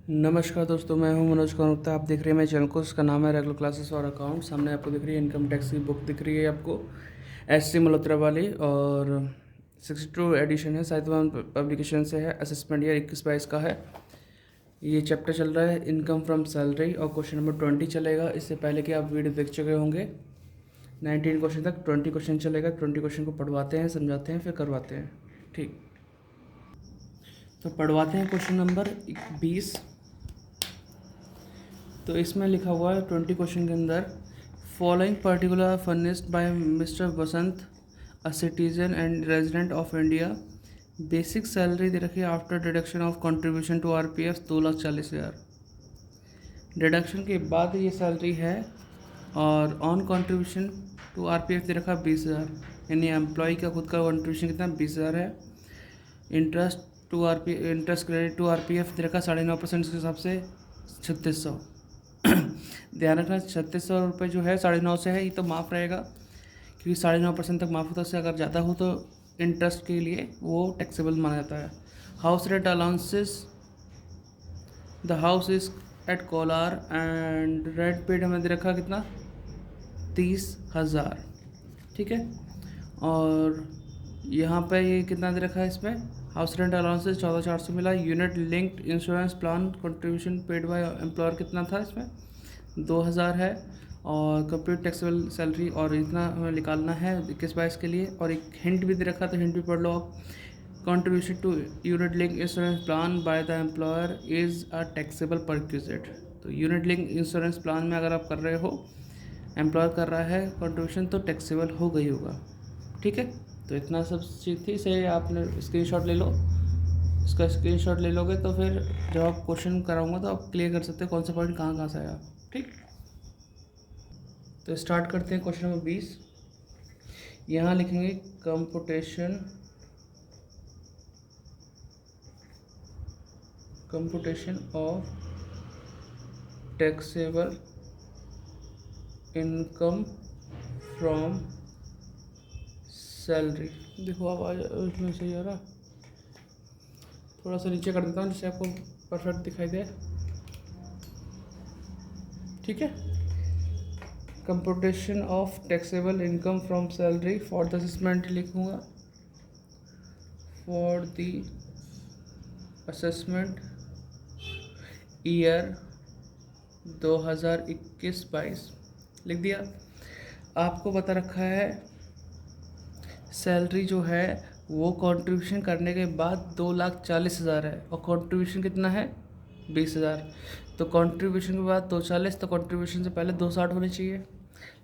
नमस्कार दोस्तों, मैं हूं मनोज कनोत्ता। आप देख रहे हैं मेरे चैनल को। इसका नाम है रेगुलर क्लासेस और अकाउंट। सामने आपको दिख रही है इनकम टैक्स की बुक दिख रही है आपको, एस.सी. मल्होत्रा वाली, और 62 एडिशन है, साहित्यवान पब्लिकेशन से है। असेसमेंट ईयर 21-22 का है। ये चैप्टर चल रहा है इनकम फ्रॉम सैलरी और क्वेश्चन नंबर 20 चलेगा। इससे पहले कि आप वीडियो देख चुके होंगे 19 क्वेश्चन तक, 20 क्वेश्चन चलेगा। 20 क्वेश्चन को पढ़वाते हैं, समझाते हैं, फिर करवाते हैं। ठीक, तो पढ़वाते हैं क्वेश्चन नंबर 20। तो इसमें लिखा हुआ है 20 क्वेश्चन के अंदर, following particular furnished by mister Basant, a citizen and resident of India. Basic salary दे रखी है after deduction of contribution to RPF 2,40,000। Deduction के बाद ये सैलरी है, और ऑन कंट्रीब्यूशन टू आरपीएफ दे रखा 20,000, यानी एम्प्लॉय का खुद का कंट्रीब्यूशन कितना 20,000 है। इंटरेस्ट क्रेडिट टू आरपीएफ दे रखा 9.5% के हिसाब से 3600। ध्यान रखना 3600 रुपये जो है 9.5 से है, ये तो माफ़ रहेगा, क्योंकि 9.5% तक माफ़ होता है। उससे अगर ज़्यादा हो तो इंटरेस्ट के लिए वो टैक्सेबल माना जाता है। House rent allowances, the house is at Kolar and rent paid हमें दे रखा कितना 30,000। ठीक है, और यहाँ पे ये कितना दे रखा है इसमें, हाउस रेंट अलाउंसेस 14,400 मिला। Unit linked insurance plan contribution paid by employer कितना था इसमें 2,000 है। और कंप्लीट टैक्सेबल सैलरी और इतना हमें निकालना है 21-22 के लिए। और एक हिंट भी दे रखा, तो हिंट भी पढ़ लो आप। Contribution to unit link insurance plan by the employer is a taxable perquisite. तो यूनिट लिंक इंश्योरेंस प्लान में अगर आप कर रहे हो, एम्प्लॉयर कर रहा है कंट्रीब्यूशन, तो टैक्सेबल हो गई होगा। ठीक है, तो इतना सब चीज़ थी। से आपने स्क्रीनशॉट ले लो, इसका स्क्रीनशॉट ले लोगे तो फिर जब आप क्वेश्चन कराऊंगा तो आप क्लियर कर सकते हो कौन सा पॉइंट कहाँ कहाँ से आया। ठीक, तो स्टार्ट करते हैं क्वेश्चन नंबर 20। यहाँ लिखेंगे computation of taxable income from salary. देखो आवाज़ उसमें सही आ रहा, थोड़ा सा नीचे कर देता हूँ जिससे आपको परफेक्ट दिखाई दे। ठीक है, computation of taxable income from salary for the assessment लिखूँगा, फॉर द असेसमेंट ईयर 2021-22 लिख दिया। आपको बता रखा है सैलरी जो है वो कंट्रीब्यूशन करने के बाद 2,40,000 है, और कंट्रीब्यूशन कितना है 20,000। तो कंट्रीब्यूशन के बाद 240, तो कंट्रीब्यूशन से पहले 260 होनी चाहिए।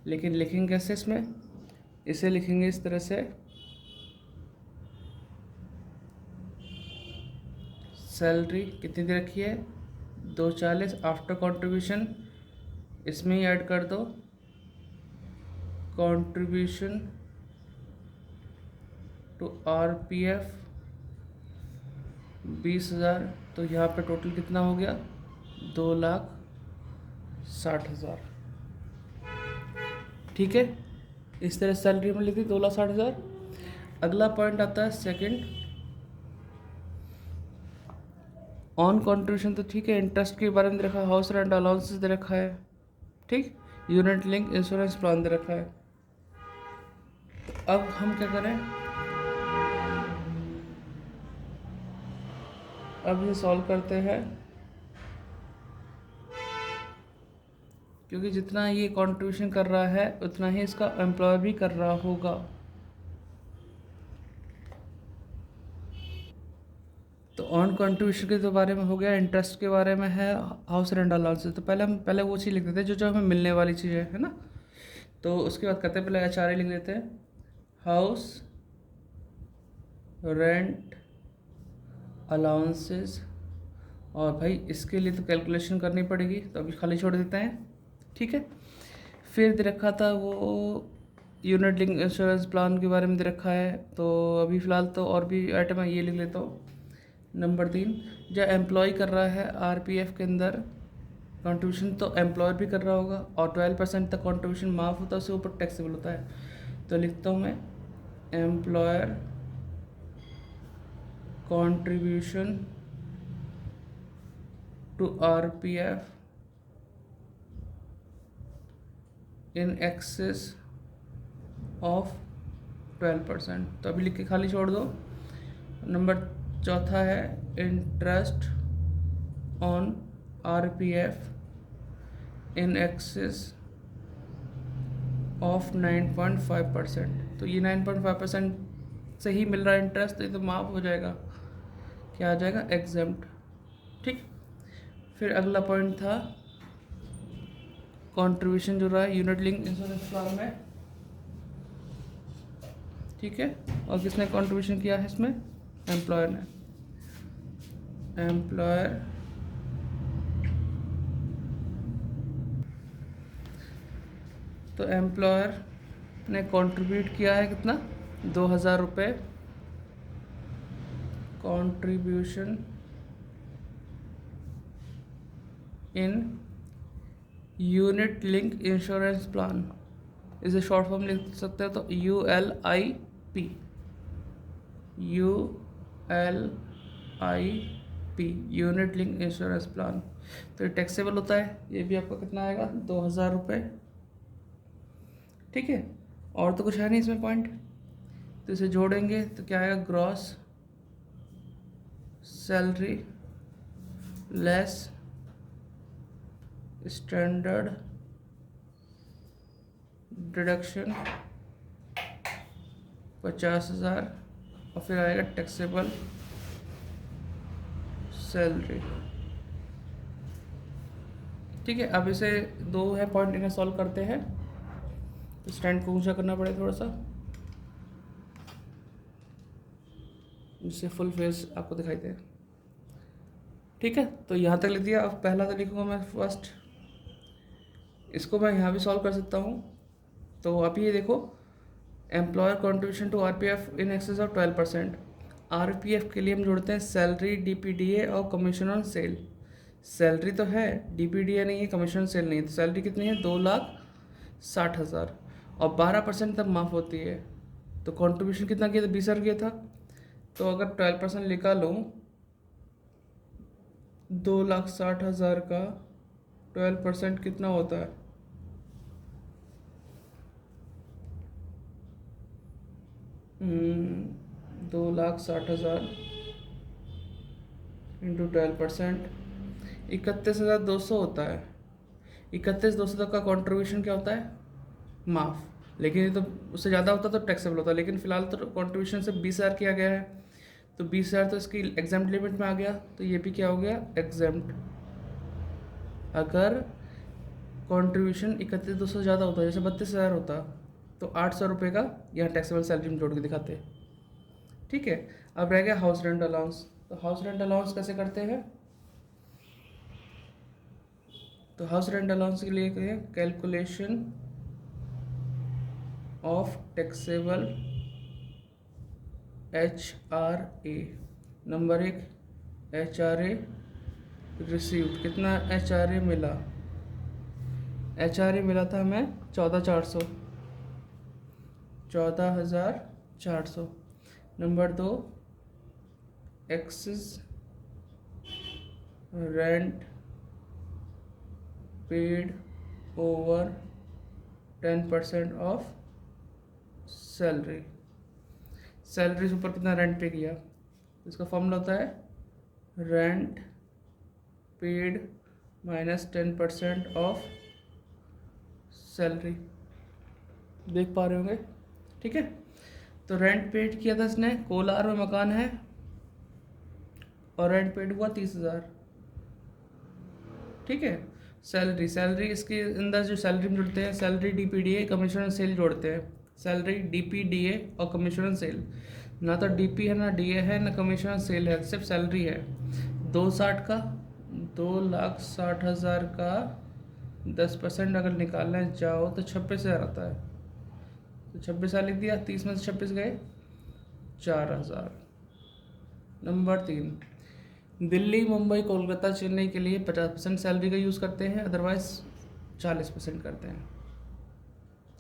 लेकिन लिखेंगे कैसे इसमें, इसे लिखेंगे इस तरह से, सैलरी कितनी दे रखी है 240, आफ्टर कंट्रीब्यूशन इसमें ही ऐड कर दो कंट्रीब्यूशन टू आरपीएफ 20,000। तो यहाँ पे टोटल कितना हो गया 2,60,000। ठीक है, इस तरह सैलरी में लिख दी 2,60,000। अगला पॉइंट आता है सेकंड, ऑन कंट्रीब्यूशन। तो ठीक है, इंटरेस्ट के बारे में दे रखा है, हाउस रेंट अलाउंसेस दे रखा है, ठीक, यूनिट लिंक इंश्योरेंस प्लान दे रखा है। तो अब हम क्या करें, अब ये सॉल्व करते हैं, क्योंकि जितना ये कंट्रीब्यूशन कर रहा है उतना ही इसका एम्प्लॉय भी कर रहा होगा। तो ऑन कंट्रीब्यूशन के तो बारे में हो गया, इंटरेस्ट के बारे में है, हाउस रेंट अलाउंसेस। तो पहले वो चीज़ लिख देते हैं जो हमें मिलने वाली चीज़ है ना। तो उसके बाद कहते हैं पहले HRA लिख देते हैं, हाउस रेंट अलाउंसेस। और भाई इसके लिए तो कैलकुलेशन करनी पड़ेगी, तो अभी खाली छोड़ देते हैं। ठीक है, फिर दे रखा था वो यूनिट लिंक इंश्योरेंस प्लान के बारे में दे रखा है। तो अभी फ़िलहाल तो और भी आइटम है, ये लिख लेता हूँ। नंबर 3, जो एम्प्लॉय कर रहा है आरपीएफ के अंदर कंट्रीब्यूशन, तो एम्प्लॉयर भी कर रहा होगा, और 12% तक कंट्रीब्यूशन माफ़ होता है, उसके ऊपर टैक्सेबल होता है। तो लिखता हूँ मैं, employer contribution to RPF in excess of 12%। तो अभी लिख के खाली छोड़ दो। नंबर चौथा है interest on RPF in excess of 9.5%। तो ये 9.5% से ही मिल रहा है इंटरेस्ट, तो ये तो माफ हो जाएगा, क्या आ जाएगा, एग्जेम्प्ट। ठीक, फिर अगला पॉइंट था कंट्रीब्यूशन जो रहा है यूनिट लिंक इंश्योरेंस प्लान में। ठीक है, और किसने कंट्रीब्यूशन किया है इसमें, एम्प्लॉयर ने। एम्प्लॉयर तो एम्प्लॉयर ने कंट्रीब्यूट किया है कितना, 2000 रुपये contribution in unit link insurance plan. इसे शॉर्ट फॉर्म लिख सकते हो तो ULIP, unit link insurance plan. तो ये टैक्सेबल होता है, ये भी आपका कितना आएगा, 2000 रुपये। ठीक है, और तो कुछ है नहीं इसमें पॉइंट, तो इसे जोड़ेंगे तो क्या आएगा, gross salary less standard deduction 50,000, और फिर आएगा टैक्सेबल सैलरी। ठीक है, अब इसे दो है पॉइंट, इन्हें सॉल्व करते हैं। तो स्टैंड को ऊंचा करना पड़ेगा थोड़ा सा, जिससे फुल फेस आपको दिखाई दे। ठीक है, तो यहाँ तक लिख दिया। अब पहला तो लिखूँगा मैं फर्स्ट, इसको मैं यहाँ भी सॉल्व कर सकता हूँ। तो आप ये देखो, employer contribution to RPF in excess of 12%। RPF के लिए हम जोड़ते हैं सैलरी, DPDA और कमीशन ऑन सेल। सैलरी तो है, DPDA नहीं है, कमीशन सेल नहीं है। तो सैलरी कितनी है, 2,60,000, और 12% तब माफ़ होती है। तो कंट्रीब्यूशन कितना किया था, 20,000 किया था। तो अगर 12% निकालूँ, 2,60,000 का 12% कितना होता है, 2,60,000 इंटू 12%, 31,200 होता है। 31,200 तक का कंट्रीब्यूशन क्या होता है, माफ़। लेकिन ये तो उससे ज़्यादा होता तो टैक्सेबल होता, लेकिन फ़िलहाल तो कंट्रीब्यूशन से 20,000 किया गया है। तो 20,000 तो इसकी एग्जाम्प्ट लिमिट में आ गया, तो ये भी क्या हो गया, एग्जाम्प्ट। अगर कंट्रीब्यूशन 31,200 ज़्यादा होता, जैसे 32,000 होता, तो 800 रुपये का यहाँ टैक्सेबल सैलरी में जोड़ के दिखाते। ठीक है, अब रह गया हाउस रेंट अलाउंस। तो हाउस रेंट अलाउंस कैसे करते हैं, तो हाउस रेंट अलाउंस के लिए कहें calculation of taxable HRA। Number 1 HRA received, कितना HRA मिला, HRA मिला था हमें 14,400। Number 2 excess rent paid over 10% of salary. Salary से ऊपर कितना रेंट पे किया, इसका फॉर्मूला होता है rent paid minus 10% of salary. देख पा रहे होंगे। ठीक है, तो रेंट पेड किया था इसने, कोलार में मकान है और रेंट पेड हुआ 30,000। ठीक है, सैलरी इसके अंदर जो सैलरी में जुड़ते हैं, salary, DPDA, commission on cell जोड़ते हैं। सैलरी, DPDA और कमीशन ऑन सेल, ना तो DP है, ना DA है, ना कमीशन ऑन सेल है, सिर्फ सैलरी है। 260 का, 2,60,000 का 10% अगर निकालने जाओ तो 26,000 आता है। तो 26,000 लिख दिया, 30 में से 26 गए, 4,000। नंबर 3, दिल्ली, मुंबई, कोलकाता, चेन्नई के लिए 50% सैलरी का यूज़ करते हैं, अदरवाइज 40% करते हैं।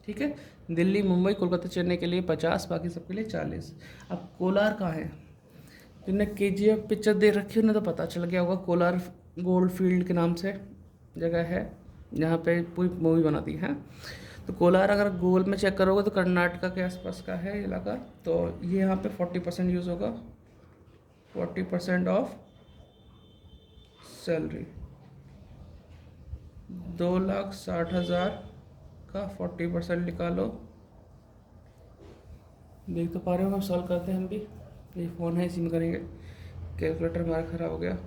ठीक है, दिल्ली, मुंबई, कोलकाता, चेन्नई के लिए 50, बाकी सबके लिए 40। अब कोलार कहाँ है, जिनने KGF पिक्चर देख रखी है उन्हें तो पता चल गया होगा कोलार गोल्ड फील्ड के नाम से जगह है, जहाँ पे पूरी मूवी बना दी है। तो कोलार अगर गूगल में चेक करोगे तो कर्नाटका के आसपास का है इलाका। तो ये यहाँ पे 40% यूज़ होगा, 40% ऑफ सैलरी। 2,60,000 का 40% निकालो। देख तो पा रहे हो, हम सॉल्व करते हैं हम भी। ये फ़ोन है, इसी में करेंगे। कैलकुलेटर हमारा ख़राब हो गया।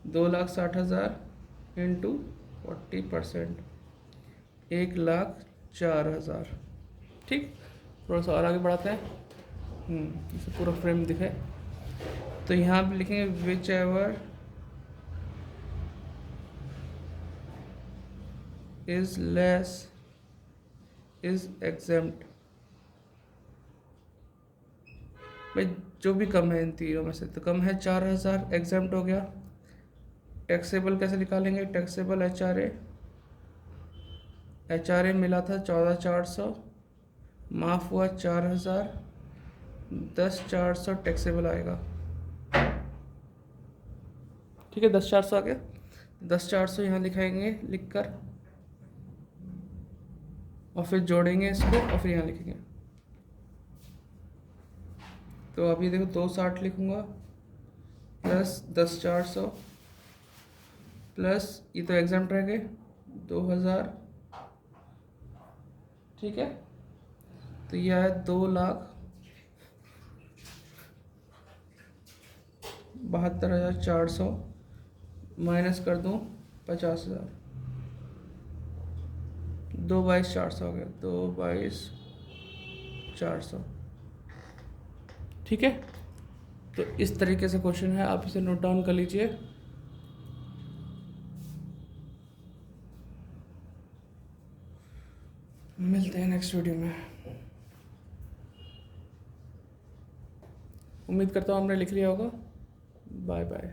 2,60,000 इंटू 40%, 1,04,000। ठीक, थोड़ा सा और आगे बढ़ाते हैं। इसे पूरा फ्रेम दिखे तो यहाँ पे लिखेंगे which ever is less is exempt. भाई जो भी कम है इन तीनों में से, तो कम है 4,000, एग्जेम्प्ट हो गया। टैक्सेबल कैसे निकालेंगे? टैक्सेबल एच आर ए मिला था 14,400, माफ़ हुआ 4,000, 10,400 टैक्सेबल आएगा। ठीक है, 10,400 आ गया। 10,400 यहाँ लिखाएंगे लिख कर, और फिर जोड़ेंगे इसको और फिर यहाँ लिखेंगे। तो अभी देखो 2,60 लिखूँगा प्लस 10,400 प्लस ये तो एग्जाम्प्ट रह गए 2,000। ठीक है, तो यह है 2,72,400 माइनस कर दूँ 50,000, 2,22,400 हो गया, 2,22,400। ठीक है, तो इस तरीके से क्वेश्चन है, आप इसे नोट डाउन कर लीजिए। मिलते हैं नेक्स्ट वीडियो में। उम्मीद करता हूँ हमने लिख लिया होगा। Bye bye.